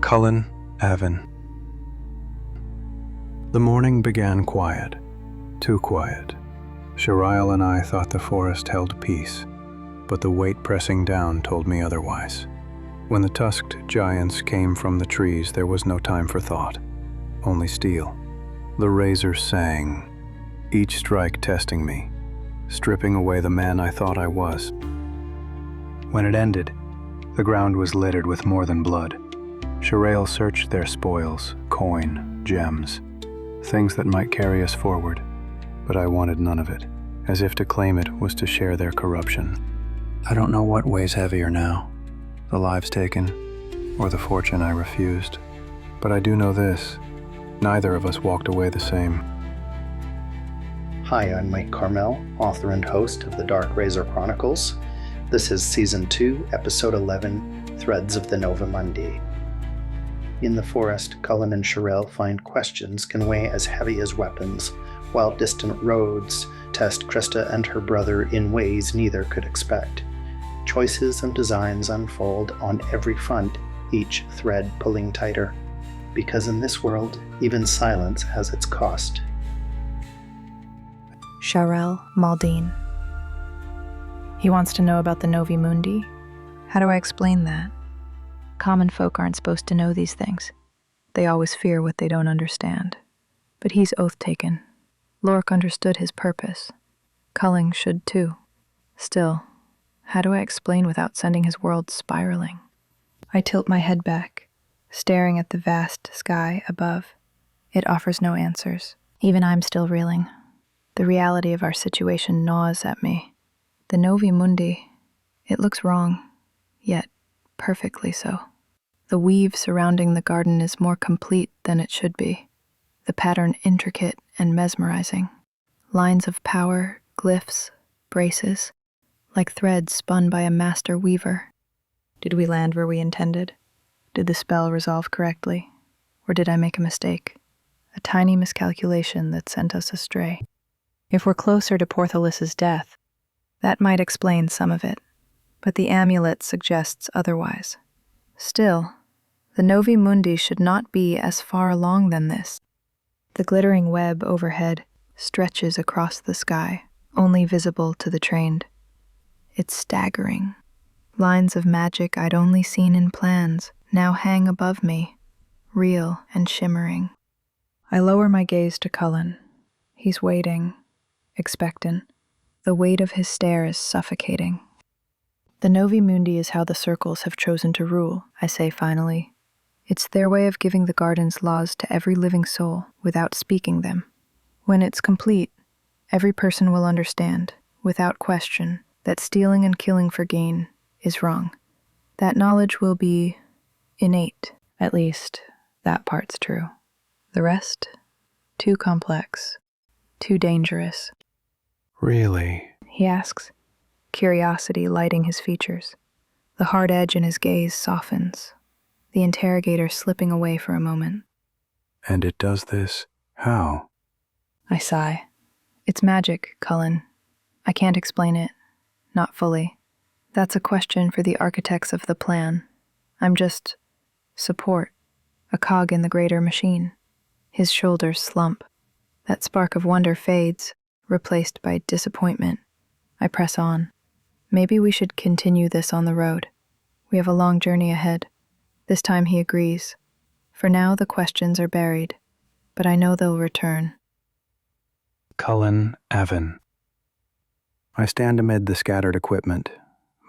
Cullen, Avon. The morning began quiet, too quiet. Sharael and I thought the forest held peace, but the weight pressing down told me otherwise. When the tusked giants came from the trees, there was no time for thought, only steel. The razor sang, each strike testing me, stripping away the man I thought I was. When it ended, the ground was littered with more than blood. Sharael searched their spoils, coin, gems, things that might carry us forward, but I wanted none of it, as if to claim it was to share their corruption. I don't know what weighs heavier now, the lives taken, or the fortune I refused, but I do know this, neither of us walked away the same. Hi, I'm Mike Carmel, author and host of the Dark Razor Chronicles. This is Season 2, Episode 11, Threads of the Novi Mundi. In the forest, Cullen and Sharael find questions can weigh as heavy as weapons, while distant roads test Krista and her brother in ways neither could expect. Choices and designs unfold on every front, each thread pulling tighter. Because in this world, even silence has its cost. Sharael Maldine. He wants to know about the Novi Mundi. How do I explain that? Common folk aren't supposed to know these things. They always fear what they don't understand. But he's oath-taken. Lork understood his purpose. Culling should too. Still, how do I explain without sending his world spiraling? I tilt my head back, staring at the vast sky above. It offers no answers. Even I'm still reeling. The reality of our situation gnaws at me. The Novi Mundi, it looks wrong, yet perfectly so. The weave surrounding the garden is more complete than it should be. The pattern intricate and mesmerizing. Lines of power, glyphs, braces, like threads spun by a master weaver. Did we land where we intended? Did the spell resolve correctly? Or did I make a mistake? A tiny miscalculation that sent us astray. If we're closer to Portholis's death, that might explain some of it, but the amulet suggests otherwise. Still, the Novi Mundi should not be as far along than this. The glittering web overhead stretches across the sky, only visible to the trained. It's staggering. Lines of magic I'd only seen in plans now hang above me, real and shimmering. I lower my gaze to Cullen. He's waiting, expectant. The weight of his stare is suffocating. The Novi Mundi is how the circles have chosen to rule, I say finally. It's their way of giving the garden's laws to every living soul without speaking them. When it's complete, every person will understand, without question, that stealing and killing for gain is wrong. That knowledge will be innate, at least that part's true. The rest, too complex, too dangerous. Really? He asks, curiosity lighting his features. The hard edge in his gaze softens, the interrogator slipping away for a moment. And it does this? How? I sigh. It's magic, Cullen. I can't explain it. Not fully. That's a question for the architects of the plan. I'm just support, a cog in the greater machine. His shoulders slump. That spark of wonder fades, replaced by disappointment. I press on. Maybe we should continue this on the road. We have a long journey ahead. This time he agrees. For now the questions are buried, but I know they'll return. Cullen, Avon. I stand amid the scattered equipment,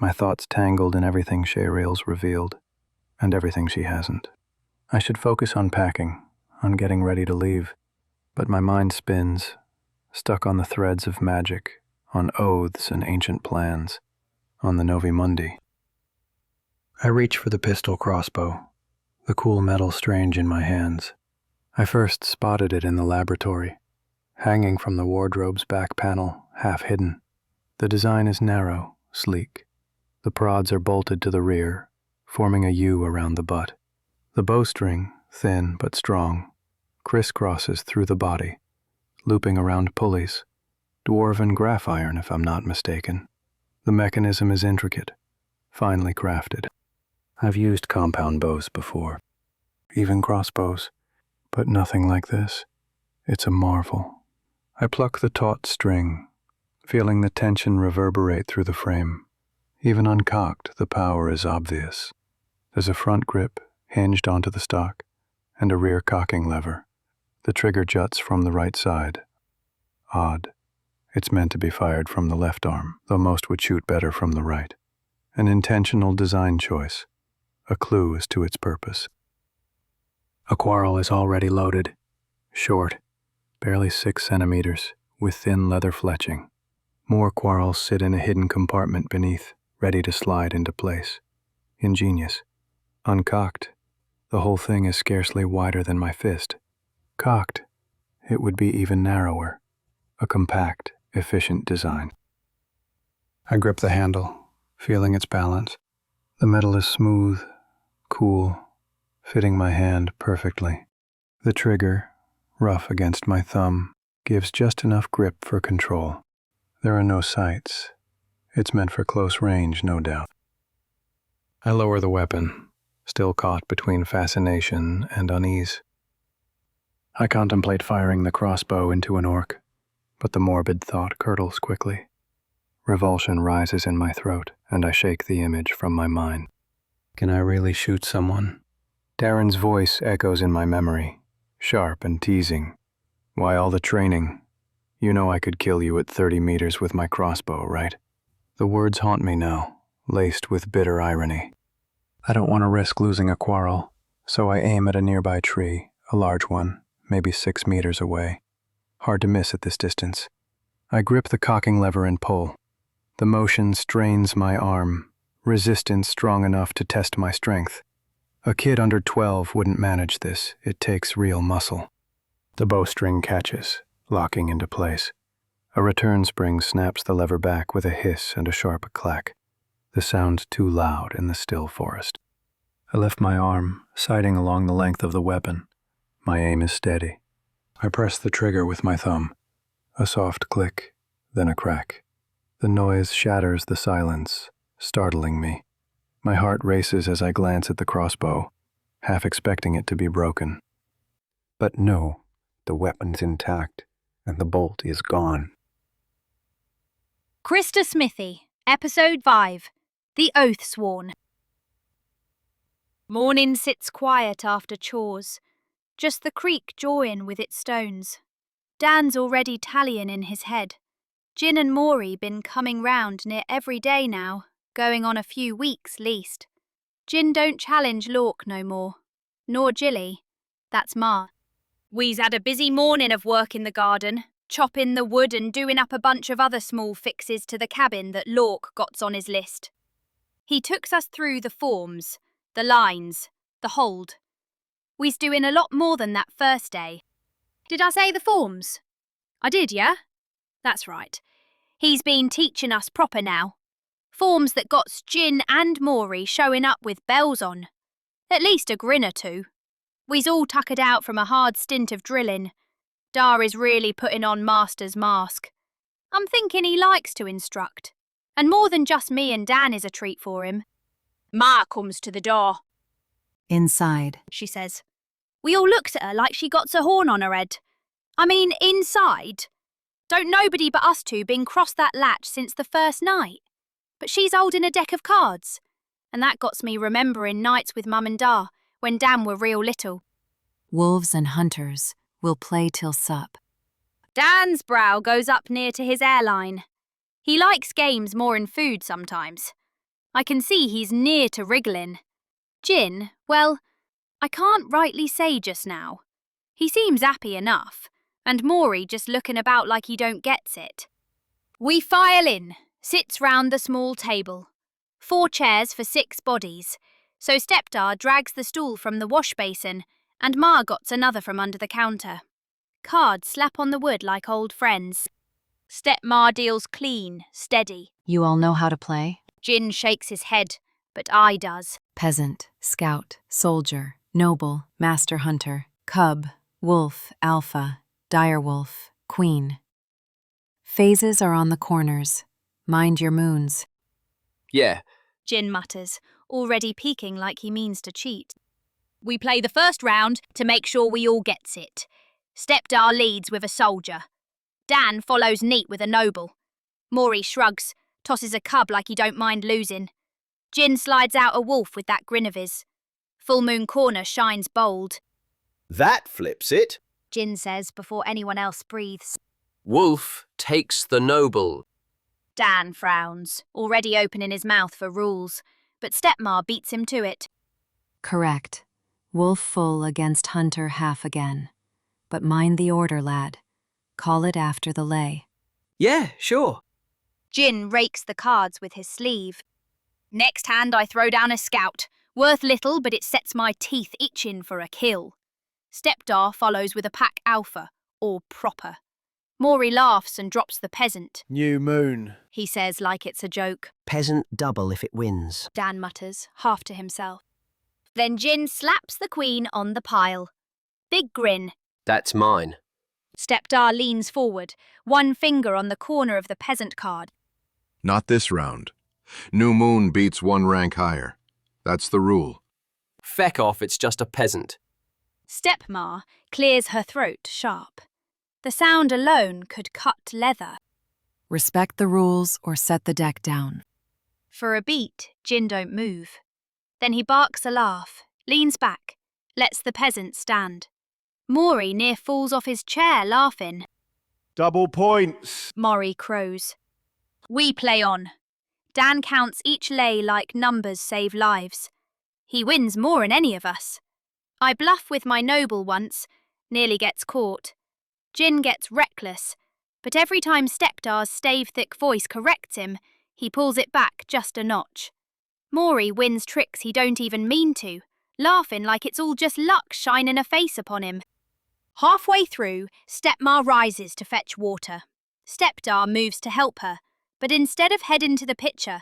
my thoughts tangled in everything Sharael's revealed, and everything she hasn't. I should focus on packing, on getting ready to leave, but my mind spins, stuck on the threads of magic, on oaths and ancient plans, on the Novi Mundi. I reach for the pistol crossbow, the cool metal strange in my hands. I first spotted it in the laboratory, hanging from the wardrobe's back panel, half hidden. The design is narrow, sleek. The prods are bolted to the rear, forming a U around the butt. The bowstring, thin but strong, crisscrosses through the body, looping around pulleys, dwarven graph iron if I'm not mistaken. The mechanism is intricate, finely crafted. I've used compound bows before. even crossbows, but nothing like this. It's a marvel. I pluck the taut string, feeling the tension reverberate through the frame. Even uncocked, the power is obvious. There's a front grip hinged onto the stock, and a rear cocking lever. The trigger juts from the right side. Odd. It's meant to be fired from the left arm, though most would shoot better from the right. An intentional design choice, a clue as to its purpose. A quarrel is already loaded, short, barely 6 centimeters, with thin leather fletching. More quarrels sit in a hidden compartment beneath, ready to slide into place. Ingenious. Uncocked, the whole thing is scarcely wider than my fist. Cocked, it would be even narrower. A compact, efficient design. I grip the handle, feeling its balance. The metal is smooth, cool, fitting my hand perfectly. The trigger, rough against my thumb, gives just enough grip for control. There are no sights. It's meant for close range, no doubt. I lower the weapon, still caught between fascination and unease. I contemplate firing the crossbow into an orc, but the morbid thought curdles quickly. Revulsion rises in my throat, and I shake the image from my mind. Can I really shoot someone? Darren's voice echoes in my memory, sharp and teasing. Why all the training? You know I could kill you at 30 meters with my crossbow, right? The words haunt me now, laced with bitter irony. I don't want to risk losing a quarrel, so I aim at a nearby tree, a large one, maybe 6 meters away. Hard to miss at this distance. I grip the cocking lever and pull. The motion strains my arm, resistance strong enough to test my strength. A kid under 12 wouldn't manage this. It takes real muscle. The bowstring catches, locking into place. A return spring snaps the lever back with a hiss and a sharp clack. The sound too loud in the still forest. I lift my arm, sighting along the length of the weapon. My aim is steady. I press the trigger with my thumb. A soft click, then a crack. The noise shatters the silence, startling me. My heart races as I glance at the crossbow, half expecting it to be broken. But no, the weapon's intact, and the bolt is gone. Krista Smithy, Episode 5, The Oath Sworn. Morning sits quiet after chores, just the creek jawing with its stones. Dan's already tallying in his head. Gin and Maury been coming round near every day now, going on a few weeks least. Gin don't challenge Lork no more, nor Jilly, that's Ma. We's had a busy morning of work in the garden, chopping the wood and doing up a bunch of other small fixes to the cabin that Lork got's on his list. He tooks us through the forms, the lines, the hold. We's doing a lot more than that first day. Did I say the forms? I did, yeah? That's right. He's been teaching us proper now. Forms that got's Gin and Maury showing up with bells on. At least a grin or two. We's all tuckered out from a hard stint of drilling. Dar is really putting on master's mask. I'm thinking he likes to instruct. And more than just me and Dan is a treat for him. Ma comes to the door. Inside, She says. We all looks at her like she got a horn on her head. I mean, inside. Don't nobody but us two been crossed that latch since the first night. But she's holding a deck of cards. And that gots me remembering nights with Mum and Da, when Dan were real little. wolves and hunters will play till sup. Dan's brow goes up near to his airline. He likes games more in food sometimes. I can see he's near to wriggling. Gin, well, I can't rightly say just now. He seems happy enough, and Maury just looking about like he don't gets it. We file in, sits round the small table. 4 chairs for 6 bodies, so Stepdad drags the stool from the wash basin, and Ma gots another from under the counter. Cards slap on the wood like old friends. Stepma deals clean, steady. You all know how to play? Gin shakes his head, but I does. Peasant, scout, soldier, noble, master hunter, cub, wolf, alpha, direwolf, queen. Phases are on the corners. Mind your moons. Yeah, Gin mutters, already peeking like he means to cheat. We play the first round to make sure we all gets it. Stepdar leads with a soldier. Dan follows neat with a noble. Maury shrugs, tosses a cub like he don't mind losing. Jin slides out a wolf with that grin of his. Full Moon Corner shines bold. That flips it. Jin says before anyone else breathes. Wolf takes the noble. Dan frowns, already opening his mouth for rules, but Stepmar beats him to it. Correct. Wolf full against hunter half again. But mind the order, lad. Call it after the lay. Yeah, sure. Jin rakes the cards with his sleeve. Next hand I throw down a scout. Worth little, but it sets my teeth itching for a kill. Stepdar follows with a pack alpha, or proper. Maury laughs and drops the peasant. New moon. He says like it's a joke. Peasant double if it wins. Dan mutters, half to himself. Then Jin slaps the queen on the pile. Big grin. That's mine. Stepdar leans forward, one finger on the corner of the peasant card. Not this round. New moon beats one rank higher. That's the rule. Feck off, it's just a peasant. Stepmar clears her throat sharp. The sound alone could cut leather. Respect the rules or set the deck down. For a beat, Jin don't move. Then he barks a laugh, leans back, lets the peasant stand. Maury near falls off his chair laughing. Double points. Maury crows. We play on. Dan counts each lay like numbers save lives. He wins more than any of us. I bluff with my noble once, nearly gets caught. Jin gets reckless, but every time Stepdar's stave-thick voice corrects him, he pulls it back just a notch. Maury wins tricks he don't even mean to, laughing like it's all just luck shining a face upon him. Halfway through, Stepmar rises to fetch water. Stepdar moves to help her, but instead of heading to the pitcher,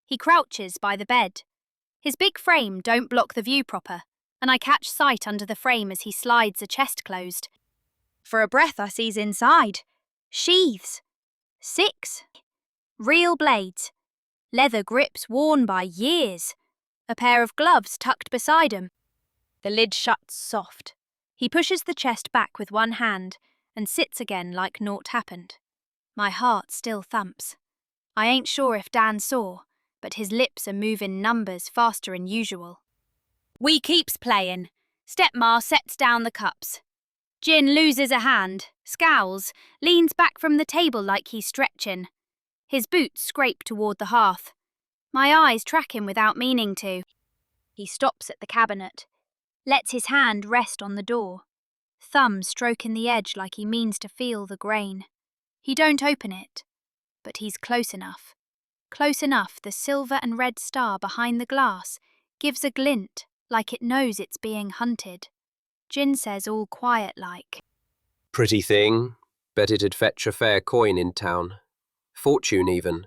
he crouches by the bed. His big frame don't block the view proper, and I catch sight under the frame as he slides a chest closed. For a breath I sees inside. Sheaths. 6. Real blades. Leather grips worn by years. A pair of gloves tucked beside him. The lid shuts soft. He pushes the chest back with one hand and sits again like naught happened. My heart still thumps. I ain't sure if Dan saw, but his lips are moving numbers faster than usual. We keeps playing. Stepmar sets down the cups. Jin loses a hand, scowls, leans back from the table like he's stretching. His boots scrape toward the hearth. My eyes track him without meaning to. He stops at the cabinet, lets his hand rest on the door, thumb stroking the edge like he means to feel the grain. He don't open it, but he's close enough. Close enough the silver and red star behind the glass gives a glint like it knows it's being hunted. Jin says all quiet-like. Pretty thing. Bet it'd fetch a fair coin in town. Fortune, even.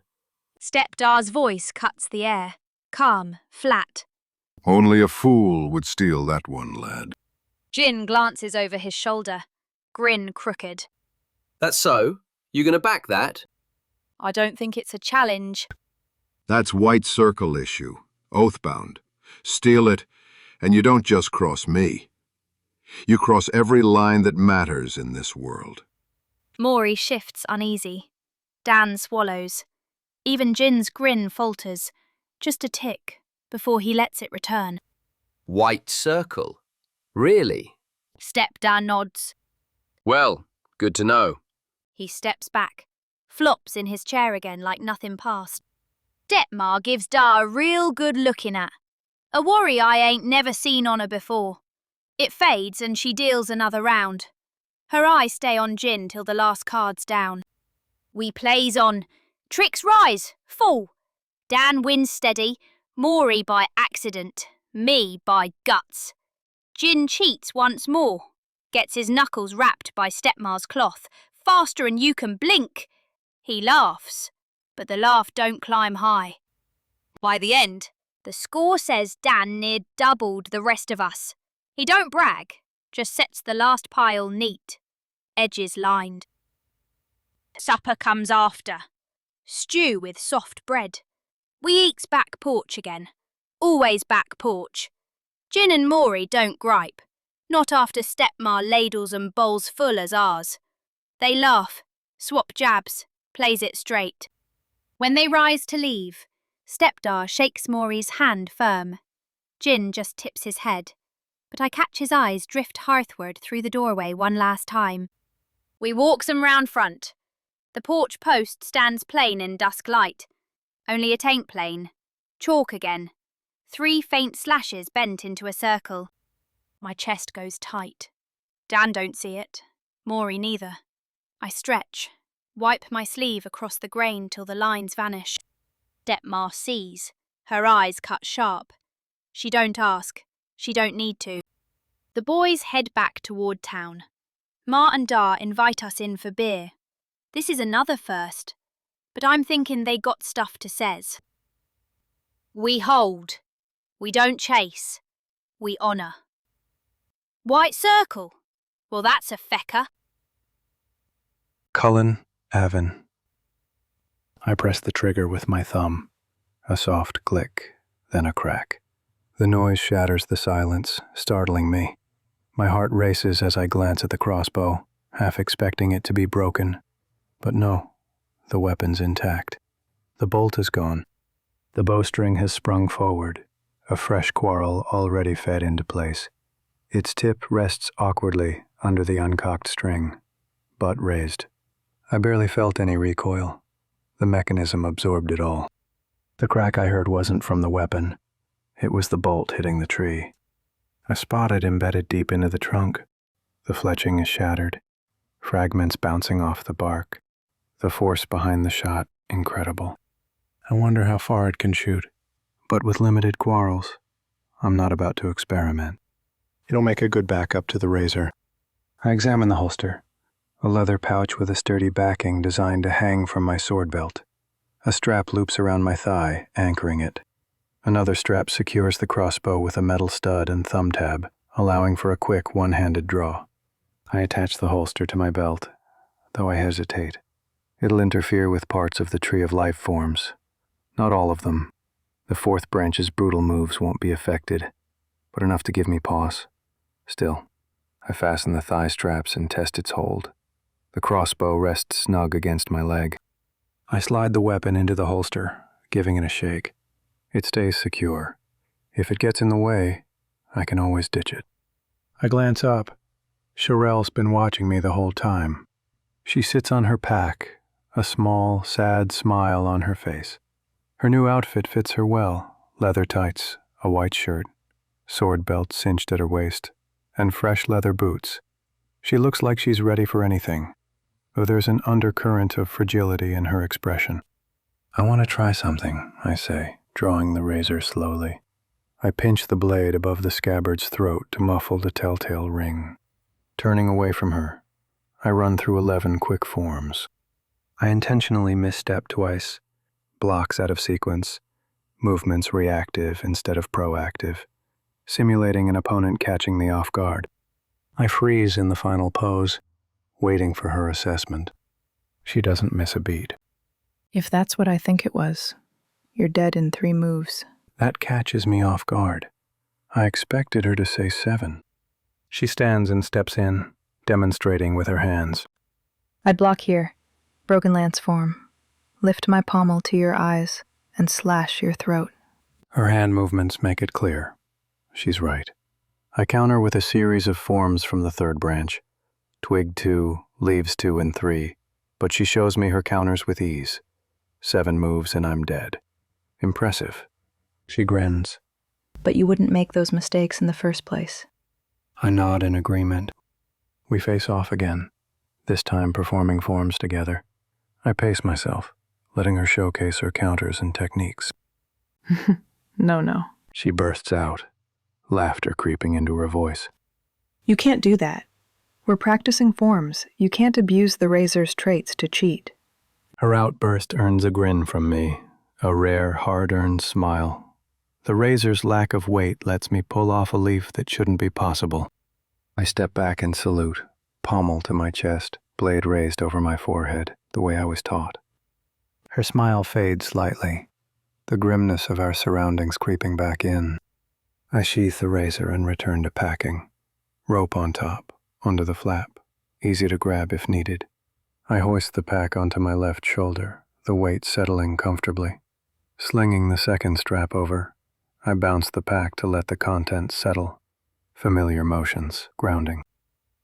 Stepdar's voice cuts the air, calm, flat. Only a fool would steal that one, lad. Jin glances over his shoulder, grin crooked. That's so? You gonna back that? I don't think it's a challenge. That's white circle issue. Oathbound. Steal it, and you don't just cross me. You cross every line that matters in this world. Maury shifts uneasy. Dan swallows. Even Jin's grin falters, just a tick, before he lets it return. White circle? Really? Stepdar nods. Well, good to know. He steps back, flops in his chair again like nothing passed. Stepmar gives Dar a real good looking at. A worry I ain't never seen on her before. It fades and she deals another round. Her eyes stay on Jin till the last card's down. We plays on. Tricks rise, full. Dan wins steady, Maury by accident, me by guts. Jin cheats once more, gets his knuckles wrapped by Stepmar's cloth, faster 'n you can blink. He laughs, but the laugh don't climb high. By the end, the score says Dan near doubled the rest of us. He don't brag, just sets the last pile neat, edges lined. Supper comes after. Stew with soft bread. We eats back porch again. Always back porch. Jin and Maury don't gripe, not after stepma ladles and bowls full as ours. They laugh, swap jabs, plays it straight. When they rise to leave, stepdar shakes Maury's hand firm. Jin just tips his head, but I catch his eyes drift hearthward through the doorway one last time. We walks 'em round front. The porch post stands plain in dusk light, only it ain't plain. Chalk again. 3 faint slashes bent into a circle. My chest goes tight. Dan don't see it, Maury neither. I stretch, wipe my sleeve across the grain till the lines vanish. Stepma sees, her eyes cut sharp. She don't ask, she don't need to. The boys head back toward town. Ma and Da invite us in for beer. This is another first, but I'm thinking they got stuff to says. We hold. We don't chase. We honour. White circle? Well, that's a fecker. Cullen, Avon. I press the trigger with my thumb. A soft click, then a crack. The noise shatters the silence, startling me. My heart races as I glance at the crossbow, half expecting it to be broken. But no, the weapon's intact. The bolt is gone. The bowstring has sprung forward, a fresh quarrel already fed into place. Its tip rests awkwardly under the uncocked string, butt raised. I barely felt any recoil. The mechanism absorbed it all. The crack I heard wasn't from the weapon. It was the bolt hitting the tree. I spot it embedded deep into the trunk. The fletching is shattered, fragments bouncing off the bark. The force behind the shot, incredible. I wonder how far it can shoot. But with limited quarrels, I'm not about to experiment. It'll make a good backup to the razor. I examine the holster. A leather pouch with a sturdy backing designed to hang from my sword belt. A strap loops around my thigh, anchoring it. Another strap secures the crossbow with a metal stud and thumb tab, allowing for a quick one-handed draw. I attach the holster to my belt, though I hesitate. It'll interfere with parts of the tree of life forms. Not all of them. The 4th branch's brutal moves won't be affected, but enough to give me pause. Still, I fasten the thigh straps and test its hold. The crossbow rests snug against my leg. I slide the weapon into the holster, giving it a shake. It stays secure. If it gets in the way, I can always ditch it. I glance up. Sharael's been watching me the whole time. She sits on her pack, a small, sad smile on her face. Her new outfit fits her well, leather tights, a white shirt, sword belt cinched at her waist, and fresh leather boots. She looks like she's ready for anything, though there's an undercurrent of fragility in her expression. I want to try something, I say, drawing the razor slowly. I pinch the blade above the scabbard's throat to muffle the telltale ring. Turning away from her, I run through 11 quick forms. I intentionally misstep twice, blocks out of sequence, movements reactive instead of proactive, simulating an opponent catching me off guard. I freeze in the final pose, waiting for her assessment. She doesn't miss a beat. If that's what I think it was, you're dead in 3 moves. That catches me off guard. I expected her to say 7. She stands and steps in, demonstrating with her hands. I'd block here, broken lance form. Lift my pommel to your eyes and slash your throat. Her hand movements make it clear. She's right. I counter with a series of forms from the 3rd branch. Twig 2, leaves 2 and 3, but she shows me her counters with ease. 7 moves and I'm dead. Impressive. She grins. But you wouldn't make those mistakes in the first place. I nod in agreement. We face off again, this time performing forms together. I pace myself, letting her showcase her counters and techniques. No. She bursts out, laughter creeping into her voice. You can't do that. We're practicing forms. You can't abuse the razor's traits to cheat. Her outburst earns a grin from me, a rare, hard-earned smile. The razor's lack of weight lets me pull off a leaf that shouldn't be possible. I step back and salute, pommel to my chest, blade raised over my forehead, the way I was taught. Her smile fades slightly, the grimness of our surroundings creeping back in. I sheath the razor and return to packing. Rope on top, under the flap, easy to grab if needed. I hoist the pack onto my left shoulder, the weight settling comfortably. Slinging the second strap over, I bounce the pack to let the contents settle. Familiar motions, grounding.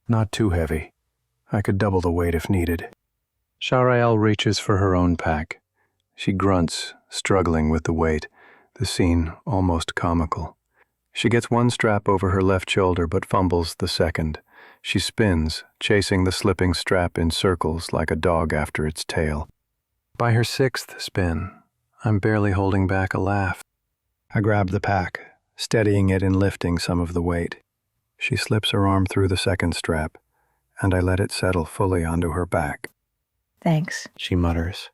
Not too heavy. I could double the weight if needed. Sharael reaches for her own pack. She grunts, struggling with the weight, the scene almost comical. She gets one strap over her left shoulder but fumbles the second. She spins, chasing the slipping strap in circles like a dog after its tail. By her sixth spin, I'm barely holding back a laugh. I grab the pack, steadying it and lifting some of the weight. She slips her arm through the second strap, and I let it settle fully onto her back. Thanks. She mutters,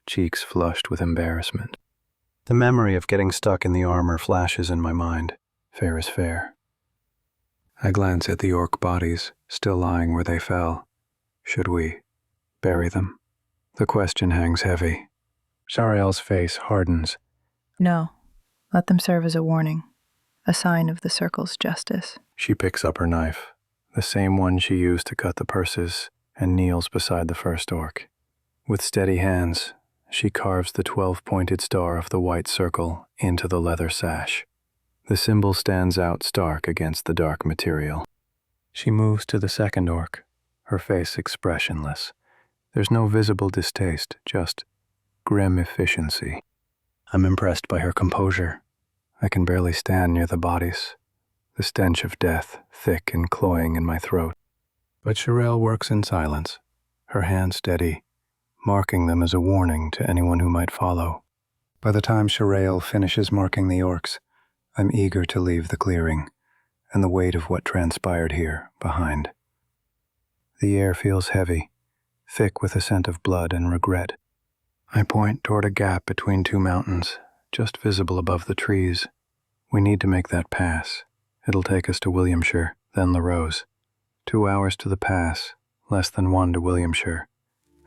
cheeks flushed with embarrassment. The memory of getting stuck in the armor flashes in my mind. Fair is fair. I glance at the orc bodies, still lying where they fell. Should we bury them? The question hangs heavy. Sharael's face hardens. No. Let them serve as a warning. A sign of the circle's justice. She picks up her knife, the same one she used to cut the purses, and kneels beside the first orc. With steady hands, she carves the 12-pointed star of the white circle into the leather sash. The symbol stands out stark against the dark material. She moves to the second orc, her face expressionless. There's no visible distaste, just grim efficiency. I'm impressed by her composure. I can barely stand near the bodies, the stench of death thick and cloying in my throat. But Sharael works in silence, her hand steady, marking them as a warning to anyone who might follow. By the time Sharael finishes marking the orcs, I'm eager to leave the clearing, and the weight of what transpired here behind. The air feels heavy, thick with a scent of blood and regret. I point toward a gap between two mountains, just visible above the trees. We need to make that pass. It'll take us to Williamshire, then La Rose. 2 hours to the pass, less than 1 to Williamshire,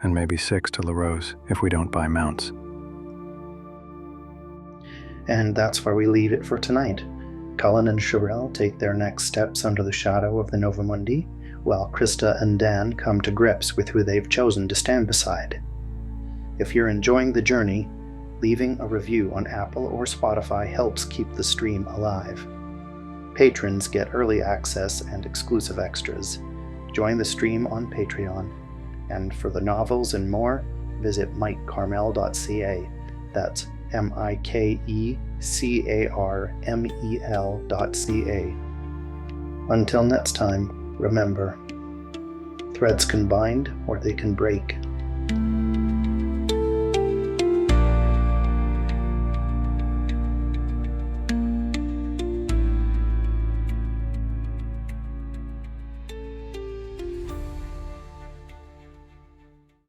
and maybe 6 to La Rose if we don't buy mounts. And that's where we leave it for tonight. Cullen and Sharael take their next steps under the shadow of the Novi Mundi, while Krista and Dan come to grips with who they've chosen to stand beside. If you're enjoying the journey, leaving a review on Apple or Spotify helps keep the stream alive. Patrons get early access and exclusive extras. Join the stream on Patreon. And for the novels and more, visit mikecarmel.ca. That's MikeCarmel.ca. Until next time, remember, threads can bind or they can break.